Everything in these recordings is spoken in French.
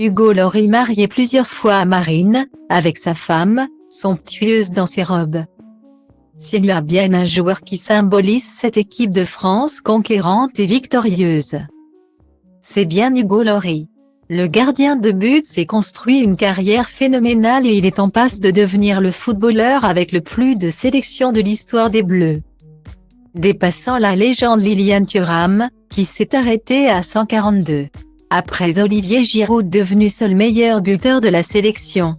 Ugo Laurie, marié plusieurs fois à Marine, avec sa femme, somptueuse dans ses robes. S'il y a bien un joueur qui symbolise cette équipe de France conquérante et victorieuse, c'est bien Ugo Laurie. Le gardien de but s'est construit une carrière phénoménale et il est en passe de devenir le footballeur avec le plus de sélections de l'histoire des Bleus, dépassant la légende Liliane Thuram, qui s'est arrêtée à 142. Après Olivier Giroud devenu seul meilleur buteur de la sélection.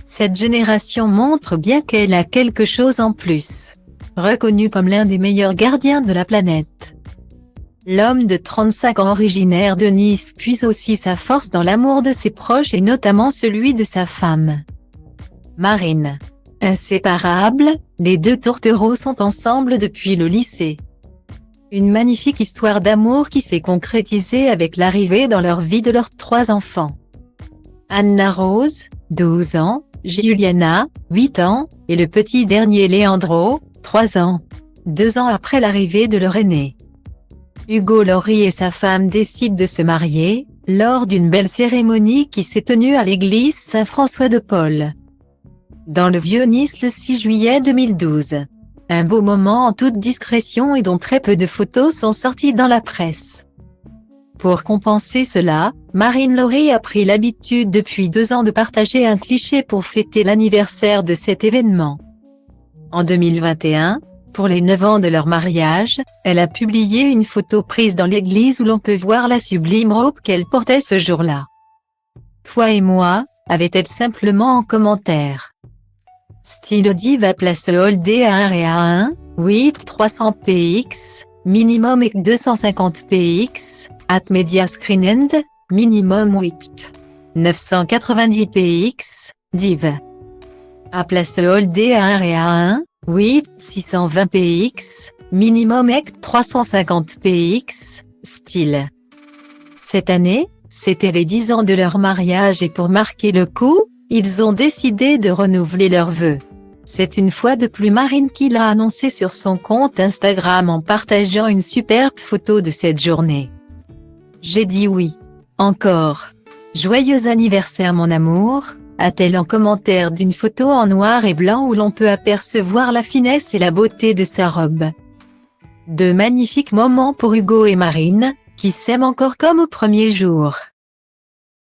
Cette génération montre bien qu'elle a quelque chose en plus. Reconnu comme l'un des meilleurs gardiens de la planète, l'homme de 35 ans originaire de Nice puise aussi sa force dans l'amour de ses proches et notamment celui de sa femme, Marine. Inséparables, les deux tourtereaux sont ensemble depuis le lycée. Une magnifique histoire d'amour qui s'est concrétisée avec l'arrivée dans leur vie de leurs 3 enfants. Anna Rose, 12 ans, Juliana, 8 ans, et le petit dernier Leandro, 3 ans. 2 ans après l'arrivée de leur aîné, Ugo Laurie et sa femme décident de se marier, lors d'une belle cérémonie qui s'est tenue à l'église Saint-François-de-Paul, dans le Vieux-Nice le 6 juillet 2012. Un beau moment en toute discrétion et dont très peu de photos sont sorties dans la presse. Pour compenser cela, Marine Laurie a pris l'habitude depuis 2 ans de partager un cliché pour fêter l'anniversaire de cet événement. En 2021, pour les 9 ans de leur mariage, elle a publié une photo prise dans l'église où l'on peut voir la sublime robe qu'elle portait ce jour-là. « Toi et moi », avait-elle simplement en commentaire. Style Diva place Holdé à 1 et à 1, 8 300 px, minimum et 250 px, at Media Screen End, minimum 8 990 px, div. À place Holdé à 1 et à 1, 8 620 px, minimum et 350 px, style. Cette année, c'était les 10 ans de leur mariage et pour marquer le coup, ils ont décidé de renouveler leurs vœux. C'est une fois de plus Marine qui l'a annoncé sur son compte Instagram en partageant une superbe photo de cette journée. J'ai dit oui. Encore. Joyeux anniversaire mon amour, a-t-elle en commentaire d'une photo en noir et blanc où l'on peut apercevoir la finesse et la beauté de sa robe. De magnifiques moments pour Ugo et Marine, qui s'aiment encore comme au premier jour.